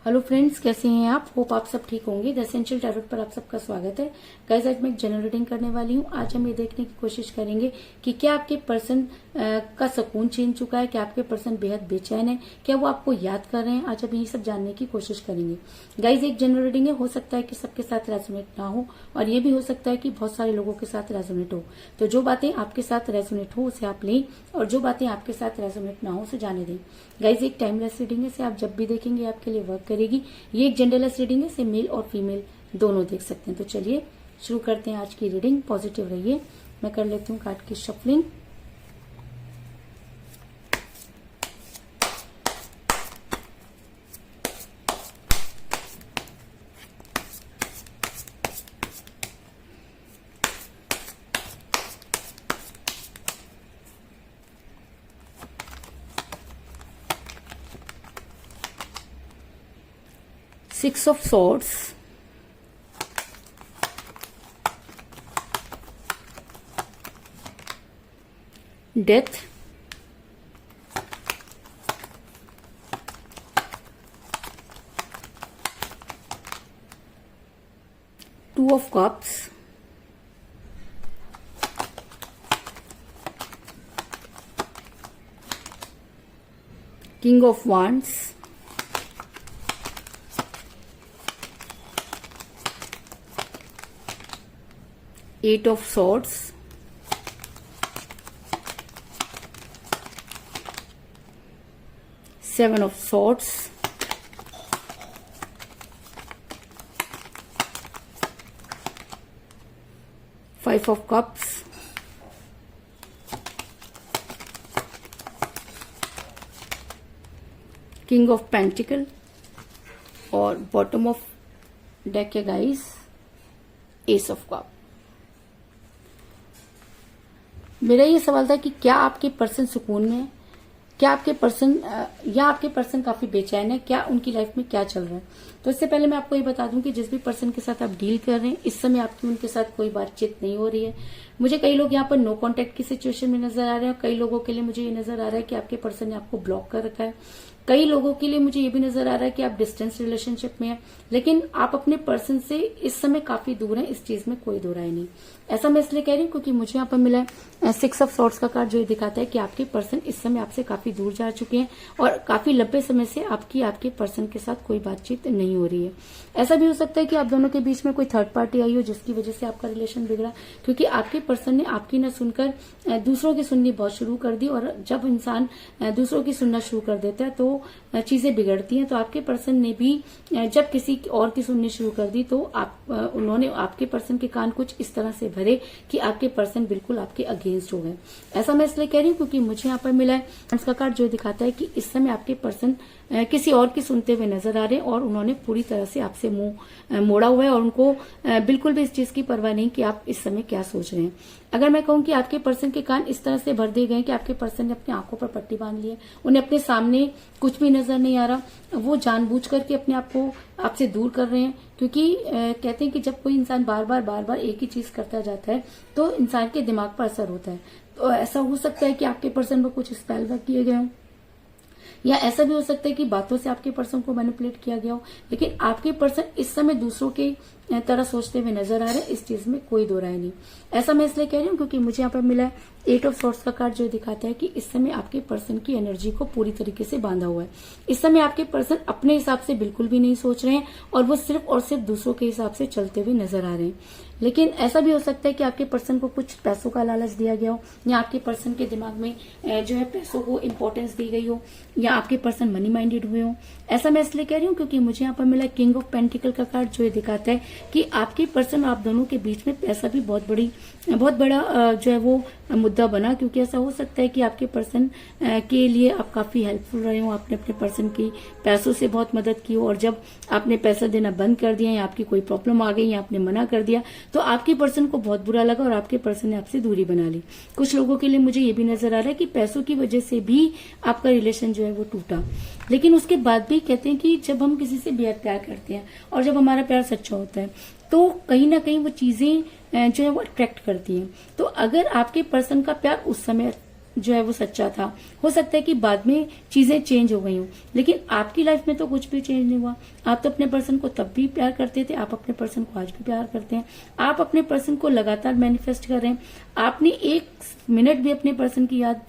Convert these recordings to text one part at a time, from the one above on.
Hello friends, कैसे हैं आप? होप आप सब ठीक होंगे। द एसेंशियल टैरोट पर आप सबका स्वागत है। गाइस, आज मैं एक जनरल रीडिंग करने वाली हूँ। आज हम ये देखने की कोशिश करेंगे कि क्या आपके पर्सन का सुकून छीन चुका है, क्या आपके पर्सन बेहद बेचैन है, क्या वो आपको याद कर रहे हैं। आज हम यही सब जानने की कोशिश करेंगे। गाइस, एक जनरल रीडिंग है, हो सकता है कि सबके साथ रेजोनेट ना हो और ये भी हो सकता है कि बहुत सारे लोगों के साथ रेजोनेट हो। तो जो बातें आपके साथ रेजोनेट हो उसे आप लें और जो बातें आपके साथ रेजोनेट ना हो उसे जाने दें। गाइस, एक टाइमलेस रीडिंग है, इसे आप जब भी देखेंगे आपके लिए वर्क करेगी। ये एक जेंडरलेस रीडिंग है, इसे मेल और फीमेल दोनों देख सकते हैं। तो चलिए शुरू करते हैं आज की रीडिंग। पॉजिटिव रहिए। मैं कर लेती हूँ कार्ड की shuffling. Six of Swords, Death, Two of Cups, King of Wands, Eight of Swords, Seven of Swords, Five of Cups, King of Pentacle और बॉटम ऑफ डेक है गाइस एस ऑफ कप। मेरा ये सवाल था कि क्या आपके पर्सन सुकून में है, क्या आपके पर्सन या आपके पर्सन काफी बेचैन है, क्या उनकी लाइफ में क्या चल रहा है। तो इससे पहले मैं आपको ये बता दूं कि जिस भी पर्सन के साथ आप डील कर रहे हैं इस समय आपकी उनके साथ कोई बातचीत नहीं हो रही है। मुझे कई लोग यहाँ पर नो कांटेक्ट की सिचुएशन में नजर आ रहे हैं और कई लोगों के लिए मुझे ये नजर आ रहा है कि आपके पर्सन ने आपको ब्लॉक कर रखा है। कई लोगों के लिए मुझे ये भी नजर आ रहा है कि आप डिस्टेंस रिलेशनशिप में हैं, लेकिन आप अपने पर्सन से इस समय काफी दूर हैं। इस चीज में कोई दो राय नहीं। ऐसा मैं इसलिए कह रही हूँ क्योंकि मुझे यहाँ पर मिला है सिक्स ऑफ सॉर्ड्स का कार्ड, जो ये दिखाता है कि आपके पर्सन इस समय आपसे काफी दूर जा चुके हैं और काफी लंबे समय से आपके पर्सन के साथ कोई बातचीत नहीं हो रही है। ऐसा भी हो सकता है कि आप दोनों के बीच में कोई थर्ड पार्टी आई हो जिसकी वजह से आपका रिलेशन बिगड़ा, क्योंकि आपके पर्सन ने आपकी न सुनकर दूसरों की सुननी बहुत शुरू कर दी। और जब इंसान दूसरों की सुनना शुरू कर देता है तो चीजें बिगड़ती हैं। तो आपके पर्सन ने भी जब किसी और की सुननी शुरू कर दी तो उन्होंने आपके पर्सन के कान कुछ इस तरह से भरे कि आपके पर्सन बिल्कुल आपके अगेंस्ट हो गए। ऐसा मैं इसलिए कह रही हूँ क्योंकि मुझे यहाँ पर मिला है का कार्ड, जो दिखाता है कि इस समय आपके पर्सन किसी और की सुनते हुए नजर आ रहे हैं और उन्होंने पूरी तरह से आपसे मुंह मोड़ा हुआ है और उनको बिल्कुल भी इस चीज की परवाह नहीं कि आप इस समय क्या सोच रहे हैं। अगर मैं कहूं कि आपके पर्सन के कान इस तरह से भर दिए गए कि आपके पर्सन ने अपनी आंखों पर पट्टी बांध ली है, उन्हें अपने सामने कुछ भी नजर नहीं आ रहा, वो जानबूझ करके अपने आप को आपसे दूर कर रहे हैं। क्योंकि कहते हैं कि जब कोई इंसान बार बार एक ही चीज करता जाता है तो इंसान के दिमाग पर असर होता है। तो ऐसा हो सकता है कि आपके पर्सन पर कुछ स्पेल वर्क किए गए हों, या ऐसा भी हो सकता है कि बातों से आपके पर्सन को मैनिपुलेट किया गया हो। लेकिन आपके पर्सन इस समय दूसरों के तरह सोचते हुए नजर आ रहे हैं, इस चीज में कोई दो राय नहीं। ऐसा मैं इसलिए कह रही हूँ क्योंकि मुझे यहाँ पर मिला है एट ऑफ सॉर्ड्स का कार्ड, जो दिखाता है कि इस समय आपके पर्सन की एनर्जी को पूरी तरीके से बांधा हुआ है। इस समय आपके पर्सन अपने हिसाब से बिल्कुल भी नहीं सोच रहे हैं और वो सिर्फ और सिर्फ दूसरों के हिसाब से चलते हुए नजर आ रहे हैं। लेकिन ऐसा भी हो सकता है कि आपके पर्सन को कुछ पैसों का लालच दिया गया हो, या आपके पर्सन के दिमाग में जो है पैसों को इम्पोर्टेंस दी गई हो, या आपके पर्सन मनी माइंडेड हुए हो। ऐसा मैं इसलिए कह रही हूँ क्योंकि मुझे यहाँ पर मिला किंग ऑफ पेंटिकल का कार्ड, जो ये दिखाता है कि आपके पर्सन और आप दोनों के बीच में पैसा भी बहुत बड़ा जो है वो मुद्दा बना। क्योंकि ऐसा हो सकता है कि आपके पर्सन के लिए आप काफी हेल्पफुल रहे हो, आपने अपने पर्सन की पैसों से बहुत मदद की हो, और जब आपने पैसा देना बंद कर दिया या आपकी कोई प्रॉब्लम आ गई या आपने मना कर दिया तो आपके पर्सन को बहुत बुरा लगा और आपके पर्सन ने आपसे दूरी बना ली। कुछ लोगों के लिए मुझे ये भी नजर आ रहा है कि पैसों की वजह से भी आपका रिलेशन जो है वो टूटा। लेकिन उसके बाद भी कहते हैं कि जब हम किसी से बेहद प्यार करते हैं और जब हमारा प्यार सच्चा होता है तो कहीं ना कहीं वो चीजें जो है वो अट्रैक्ट करती हैं। तो अगर आपके पर्सन का प्यार उस समय जो है वो सच्चा था। हो सकता है कि बाद में चीजें चेंज हो गई हो, लेकिन आपकी लाइफ में तो कुछ भी चेंज नहीं हुआ। आप तो अपने पर्सन को तब भी प्यार करते थे, आप अपने पर्सन को आज भी प्यार करते हैं। आप अपने पर्सन को लगातार मैनिफेस्ट कर रहे हैं। आपने एक मिनट भी अपने पर्सन की याद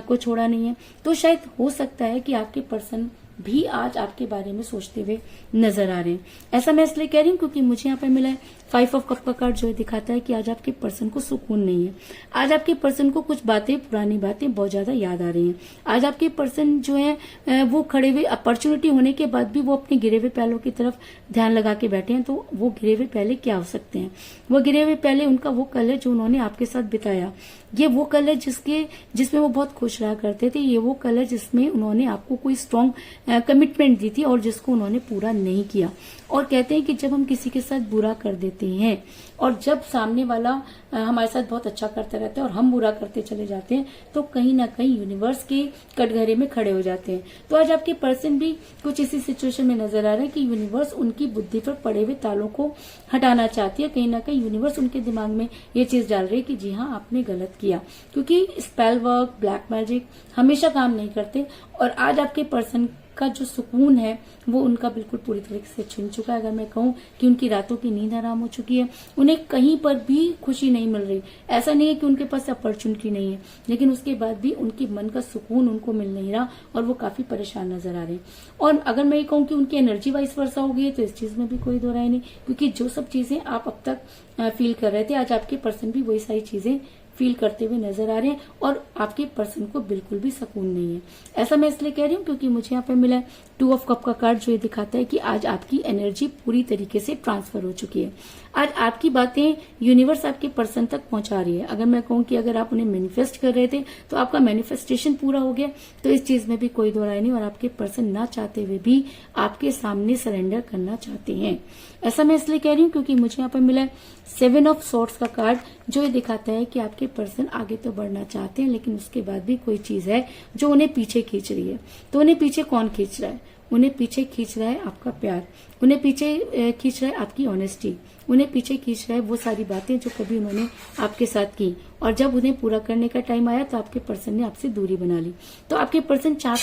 को छोड़ा नहीं है। तो शायद हो सकता है कि आपके पर्सन भी आज आपके बारे में सोचते हुए नजर आ रहे हैं। ऐसा मैं इसलिए कह रही हूँ क्योंकि मुझे यहाँ पे मिला है 5 ऑफ कप का कार्ड, जो दिखाता है कि आज आपके पर्सन को सुकून नहीं है। आज आपके पर्सन को कुछ बातें, पुरानी बातें बहुत ज्यादा याद आ रही हैं। आज आपके पर्सन जो है वो खड़े हुए, अपॉर्चुनिटी होने के बाद भी वो अपने गिरे हुए पैलों की तरफ ध्यान लगा के बैठे हैं। तो वो गिरे हुए पहले क्या हो सकते हैं? वो गिरे हुए पहले उनका वो कल है जो उन्होंने आपके साथ बिताया। ये वो कल है जिसमें वो बहुत खुश रहा करते थे। ये वो कल है जिसमें उन्होंने आपको कोई स्ट्रॉन्ग कमिटमेंट दी थी और जिसको उन्होंने पूरा नहीं किया। और कहते हैं कि जब हम किसी के साथ बुरा कर देते हैं और जब सामने वाला हमारे साथ बहुत अच्छा करता रहता है और हम बुरा करते चले जाते हैं, तो कहीं ना कहीं यूनिवर्स के कटघरे में खड़े हो जाते हैं। तो आज आपके पर्सन भी कुछ इसी सिचुएशन में नजर आ रहे हैं कि यूनिवर्स उनकी बुद्धि पर पड़े हुए तालों को हटाना चाहती है। कहीं ना कहीं यूनिवर्स उनके दिमाग में ये चीज डाल रही है कि जी हाँ, आपने गलत किया, क्योंकि स्पेल वर्क, ब्लैक मैजिक हमेशा काम नहीं करते। और आज आपके पर्सन का जो सुकून है वो उनका बिल्कुल पूरी तरीके से छिन चुका है। अगर मैं कहूं कि उनकी रातों की नींद हराम हो चुकी है, उन्हें कहीं पर भी खुशी नहीं मिल रही। ऐसा नहीं है कि उनके पास अपॉर्चुनिटी नहीं है, लेकिन उसके बाद भी उनके मन का सुकून उनको मिल नहीं रहा और वो काफी परेशान नजर आ रहे हैं। और अगर मैं ये कहूं कि उनकी एनर्जी वाइस वर्सा हो गई है, तो इस चीज में भी कोई दो राय नहीं, क्योंकि जो सब चीजें आप अब तक फील कर रहे थे, आज आपके पर्सन भी वही सारी चीजें फील करते हुए नजर आ रहे हैं और आपके पर्सन को बिल्कुल भी सुकून नहीं है। ऐसा मैं इसलिए कह रही हूँ क्योंकि मुझे यहाँ पे मिला है 2 ऑफ कप का कार्ड, जो ये दिखाता है कि आज आपकी एनर्जी पूरी तरीके से ट्रांसफर हो चुकी है। आज आपकी बातें यूनिवर्स आपके पर्सन तक पहुंचा रही है। अगर मैं कहूँ कि अगर आप उन्हें मैनिफेस्ट कर रहे थे तो आपका मैनिफेस्टेशन पूरा हो गया, तो इस चीज में भी कोई दो राय नहीं। और आपके पर्सन ना चाहते हुए भी आपके सामने सरेंडर करना चाहते हैं। ऐसा मैं इसलिए कह रही हूँ क्योंकि मुझे यहाँ पर मिला है 7 ऑफ सॉर्ड्स का कार्ड, जो ये दिखाता है कि आपके पर्सन आगे तो बढ़ना चाहते हैं, लेकिन उसके बाद भी कोई चीज है जो उन्हें पीछे खींच रही है। तो उन्हें पीछे कौन खींच रहा है? उन्हें पीछे खींच रहा है आपका प्यार, उन्हें पीछे खींच रहा है आपकी ऑनेस्टी, उन्हें पीछे खींच रहा है वो सारी बातें जो कभी उन्होंने आपके साथ की और जब उन्हें पूरा करने का टाइम आया तो आपके पर्सन ने आपसे दूरी बना ली। तो आपके पर्सन चाह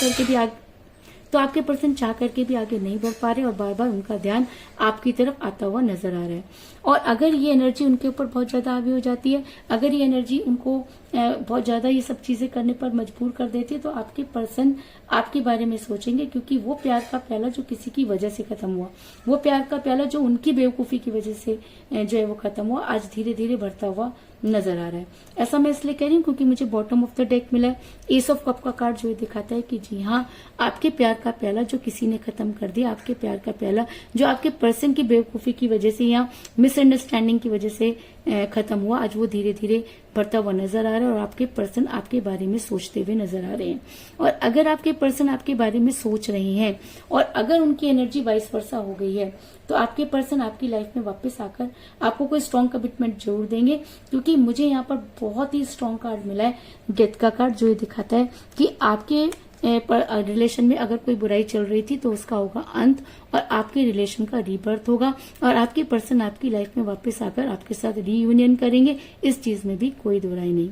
करके भी आगे नहीं बढ़ पा रहे और बार बार उनका ध्यान आपकी तरफ आता हुआ नजर आ रहा है। और अगर ये एनर्जी उनके ऊपर बहुत ज्यादा हावी हो जाती है, अगर ये एनर्जी उनको बहुत ज्यादा ये सब चीजें करने पर मजबूर कर देती है, तो आपके पर्सन आपके बारे में सोचेंगे, क्योंकि वो प्यार का प्याला जो किसी की वजह से खत्म हुआ, वो प्यार का प्याला जो उनकी बेवकूफी की वजह से जो है वो खत्म हुआ, आज धीरे धीरे बढ़ता हुआ नजर आ रहा है। ऐसा मैं इसलिए कह रही हूँ क्योंकि मुझे बॉटम ऑफ द डेक मिला है एस ऑफ कप का कार्ड, जो दिखाता है कि जी हाँ, आपके प्यार का प्याला जो किसी ने खत्म कर दिया, आपके प्यार का प्याला जो आपके पर्सन की बेवकूफी की वजह से या मिसअंडरस्टैंडिंग की वजह से खत्म हुआ, आज वो धीरे धीरे बढ़ता हुआ नजर आ रहा है और आपके पर्सन आपके बारे में सोचते हुए नजर आ रहे हैं। और अगर आपके पर्सन आपके बारे में सोच रहे हैं और अगर उनकी एनर्जी वाइस वर्सा हो गई है, तो आपके पर्सन आपकी लाइफ में वापस आकर आपको कोई स्ट्रॉन्ग कमिटमेंट जरूर देंगे, क्योंकि मुझे यहाँ पर बहुत ही स्ट्रॉन्ग कार्ड मिला है डेथ का कार्ड, जो ये दिखाता है कि आपके रिलेशन में अगर कोई बुराई चल रही थी तो उसका होगा अंत और आपके रिलेशन का रीबर्थ होगा और आपके पर्सन आपकी लाइफ में वापस आकर आपके साथ रीयूनियन करेंगे। इस चीज में भी कोई दो राय नहीं।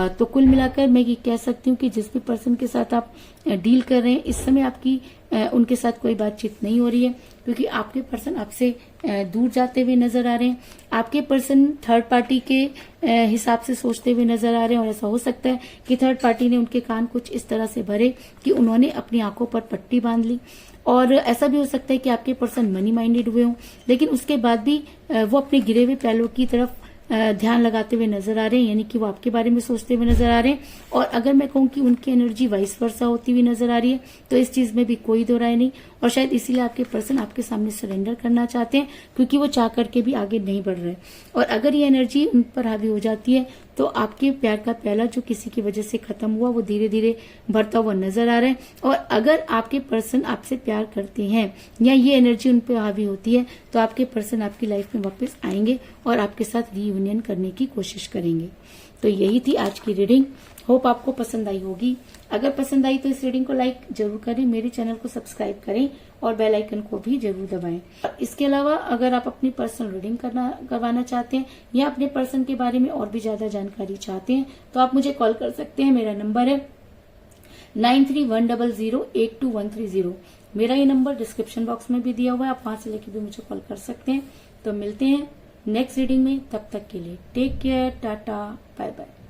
तो कुल मिलाकर मैं ये कह सकती हूँ कि जिस भी पर्सन के साथ आप डील कर रहे हैं, इस समय आपकी उनके साथ कोई बातचीत नहीं हो रही है, क्योंकि आपके पर्सन आपसे दूर जाते हुए नजर आ रहे हैं। आपके पर्सन थर्ड पार्टी के हिसाब से सोचते हुए नजर आ रहे हैं और ऐसा हो सकता है कि थर्ड पार्टी ने उनके कान कुछ इस तरह से भरे कि उन्होंने अपनी आंखों पर पट्टी बांध ली। और ऐसा भी हो सकता है कि आपके पर्सन मनी माइंडेड हुए हों, लेकिन उसके बाद भी वो अपने गिरे हुए पैलों की तरफ ध्यान लगाते हुए नजर आ रहे हैं, यानी कि वो आपके बारे में सोचते हुए नजर आ रहे हैं। और अगर मैं कहूँ कि उनकी एनर्जी वाइस वर्सा होती हुई नजर आ रही है, तो इस चीज में भी कोई दो राय नहीं। और शायद इसीलिए आपके पर्सन आपके सामने सरेंडर करना चाहते हैं, क्योंकि वो चाह करके भी आगे नहीं बढ़ रहे। और अगर ये एनर्जी उन पर हावी हो जाती है, तो आपके प्यार का प्याला जो किसी की वजह से खत्म हुआ, वो धीरे धीरे बढ़ता हुआ नजर आ रहा है। और अगर आपके पर्सन आपसे प्यार करते हैं या ये एनर्जी उन पर हावी होती है, तो आपके पर्सन आपकी लाइफ में वापस आएंगे और आपके साथ रीयूनियन करने की कोशिश करेंगे। तो यही थी आज की रीडिंग। होप आपको पसंद आई होगी। अगर पसंद आई तो इस रीडिंग को लाइक जरूर करें, मेरे चैनल को सब्सक्राइब करें और बेल आइकन को भी जरूर दबाएं। इसके अलावा अगर आप अपनी पर्सनल रीडिंग करवाना चाहते हैं या अपने पर्सन के बारे में और भी ज्यादा जानकारी चाहते हैं तो आप मुझे कॉल कर सकते हैं। मेरा नंबर है 9310082130। मेरा ये नंबर डिस्क्रिप्शन बॉक्स में भी दिया हुआ है, आप वहां से लेके भी मुझे कॉल कर सकते हैं। तो मिलते हैं नेक्स्ट रीडिंग में, तब तक के लिए take care, tata, bye bye.